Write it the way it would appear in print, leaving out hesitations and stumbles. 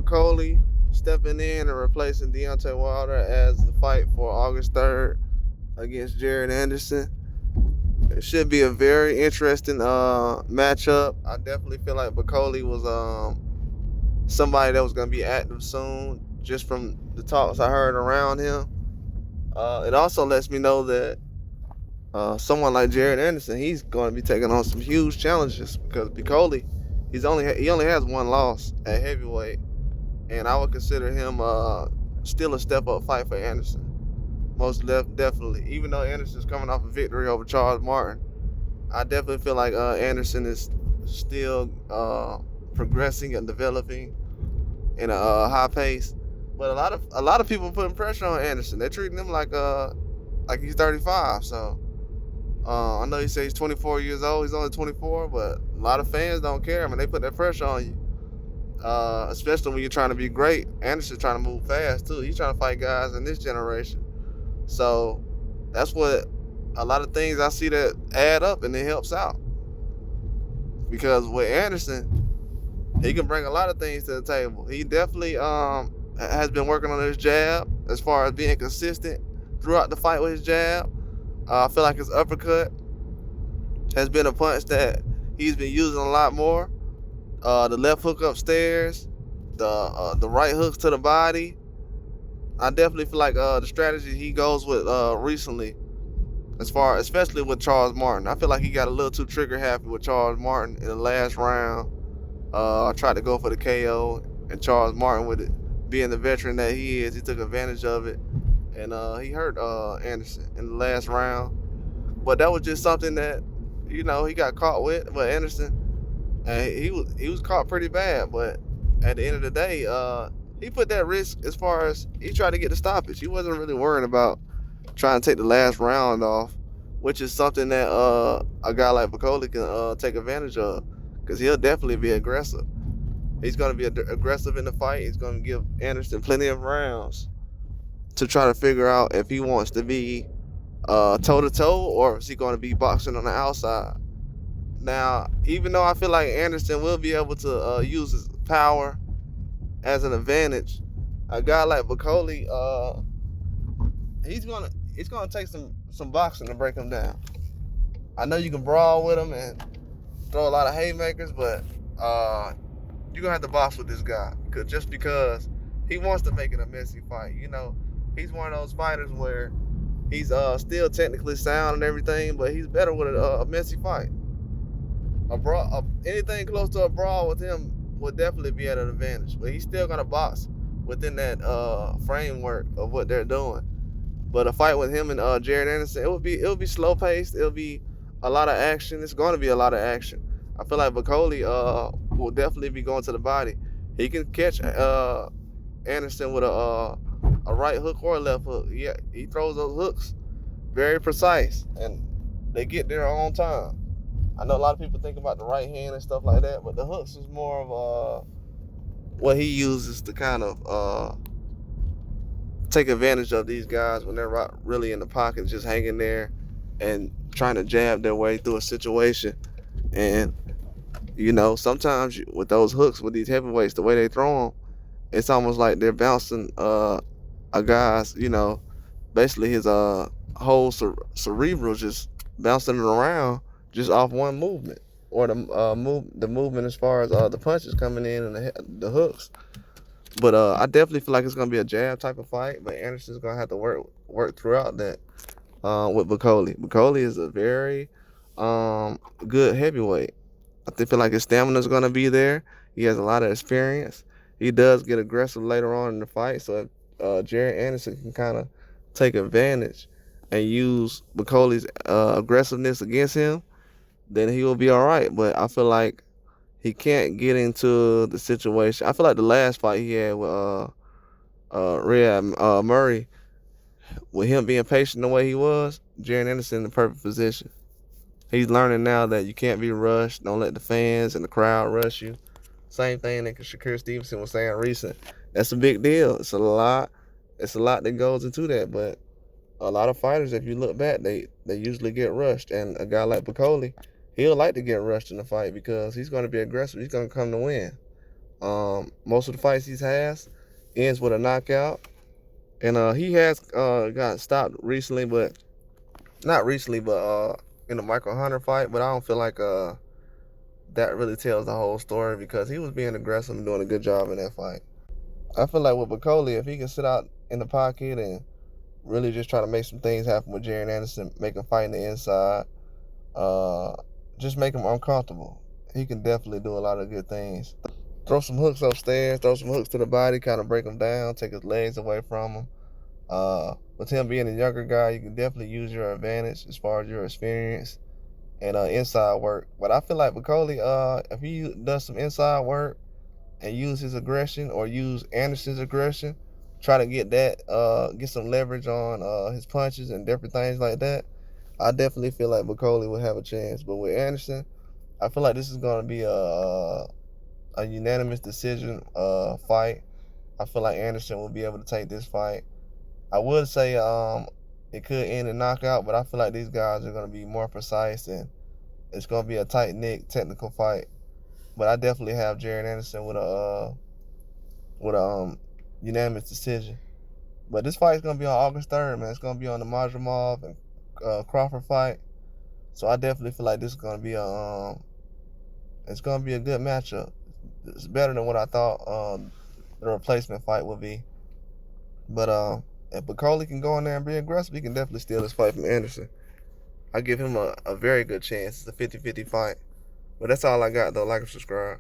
Bakole stepping in and replacing Deontay Wilder as the fight for August 3rd against Jared Anderson. It should be a very interesting matchup. I definitely feel like Bakole was somebody that was going to be active soon, just from the talks I heard around him. It also lets me know that someone like Jared Anderson, he's going to be taking on some huge challenges because Bakole, he only has one loss at heavyweight, and I would consider him still a step up fight for Anderson. Definitely. Even though Anderson's coming off a victory over Charles Martin, I definitely feel like Anderson is still progressing and developing in a high pace. But a lot of people putting pressure on Anderson. They're treating him like he's 35. So I know he says he's 24 years old. He's only 24, but a lot of fans don't care. I mean, they put that pressure on you. Especially when you're trying to be great. Anderson's trying to move fast too. He's trying to fight guys in this generation. So that's what a lot of things I see that add up and it helps out. Because with Anderson, he can bring a lot of things to the table. He definitely has been working on his jab as far as being consistent throughout the fight with his jab. I feel like his uppercut has been a punch that he's been using a lot more. The left hook upstairs, the right hooks to the body. I definitely feel like the strategy he goes with recently, especially with Charles Martin. I feel like he got a little too trigger happy with Charles Martin in the last round. I tried to go for the KO, and Charles Martin, with it being the veteran that he is, he took advantage of it, and he hurt Anderson in the last round. But that was just something that he got caught with Anderson, and he was caught pretty bad. But at the end of the day, he put that risk as far as he tried to get the stoppage. He wasn't really worried about trying to take the last round off, which is something that a guy like Bakole can take advantage of, because he'll definitely be aggressive. He's going to be aggressive in the fight. He's going to give Anderson plenty of rounds to try to figure out if he wants to be toe-to-toe or is he going to be boxing on the outside. Now, even though I feel like Anderson will be able to use his power as an advantage, a guy like Bakole, it's gonna take some boxing to break him down. I know you can brawl with him and throw a lot of haymakers, but you're gonna have to box with this guy because he wants to make it a messy fight. He's one of those fighters where he's still technically sound and everything, but he's better with a messy fight. Anything close to a brawl with him will definitely be at an advantage, but he's still gonna box within that framework of what they're doing. But a fight with him and Jared Anderson, it'll be slow paced. It'll be a lot of action. It's going to be a lot of action. I feel like Bakole will definitely be going to the body. He can catch Anderson with a right hook or a left hook. Yeah, he throws those hooks very precise, and they get there on time. I know a lot of people think about the right hand and stuff like that, but the hooks is more of what he uses to kind of take advantage of these guys when they're really in the pocket, just hanging there and trying to jab their way through a situation. And sometimes with those hooks, with these heavyweights, the way they throw them, it's almost like they're bouncing a guy's, basically his whole cerebral, just bouncing it around just off one movement, or the movement as far as the punches coming in and the hooks. But I definitely feel like it's gonna be a jab type of fight. But Anderson's gonna have to work throughout that with Bakole. Bakole is a very good heavyweight. I feel like his stamina is gonna be there. He has a lot of experience. He does get aggressive later on in the fight, so if Jared Anderson can kind of take advantage and use Bakole's aggressiveness against him, then he will be all right. But I feel like he can't get into the situation. I feel like the last fight he had with Riyad Murray, with him being patient the way he was, Jared Anderson in the perfect position. He's learning now that you can't be rushed. Don't let the fans and the crowd rush you. Same thing that Shakur Stevenson was saying recent. That's a big deal. It's a lot that goes into that. But a lot of fighters, if you look back, they usually get rushed. And a guy like Bakole, he'll like to get rushed in the fight because he's going to be aggressive. He's going to come to win. Most of the fights he has ends with a knockout, and he has got stopped recently, but not recently, but in the Michael Hunter fight. But I don't feel like that really tells the whole story because he was being aggressive and doing a good job in that fight. I feel like with Bakole, if he can sit out in the pocket and really just try to make some things happen with Jaron Anderson, make him fight in the inside, uh, just make him uncomfortable. He can definitely do a lot of good things. Throw some hooks upstairs, throw some hooks to the body, kind of break him down, take his legs away from him. With him being a younger guy, you can definitely use your advantage as far as your experience and inside work. But I feel like Bakole, if he does some inside work and use his aggression or use Anderson's aggression, try to get that, get some leverage on his punches and different things like that, I definitely feel like Bakole will have a chance. But with Anderson, I feel like this is going to be a unanimous decision fight. I feel like Anderson will be able to take this fight. I would say it could end in knockout, but I feel like these guys are going to be more precise and it's going to be a tight-knit technical fight. But I definitely have Jaron Anderson with a unanimous decision. But this fight is going to be on August 3rd, man. It's going to be on the Majramov and Crawford fight. So I definitely feel like this is going to be it's going to be a good matchup. It's better than what I thought the replacement fight would be. But if Bakole can go in there and be aggressive, he can definitely steal this fight from Anderson. I give him a very good chance. It's a 50-50 fight. But that's all I got, though. Like and subscribe.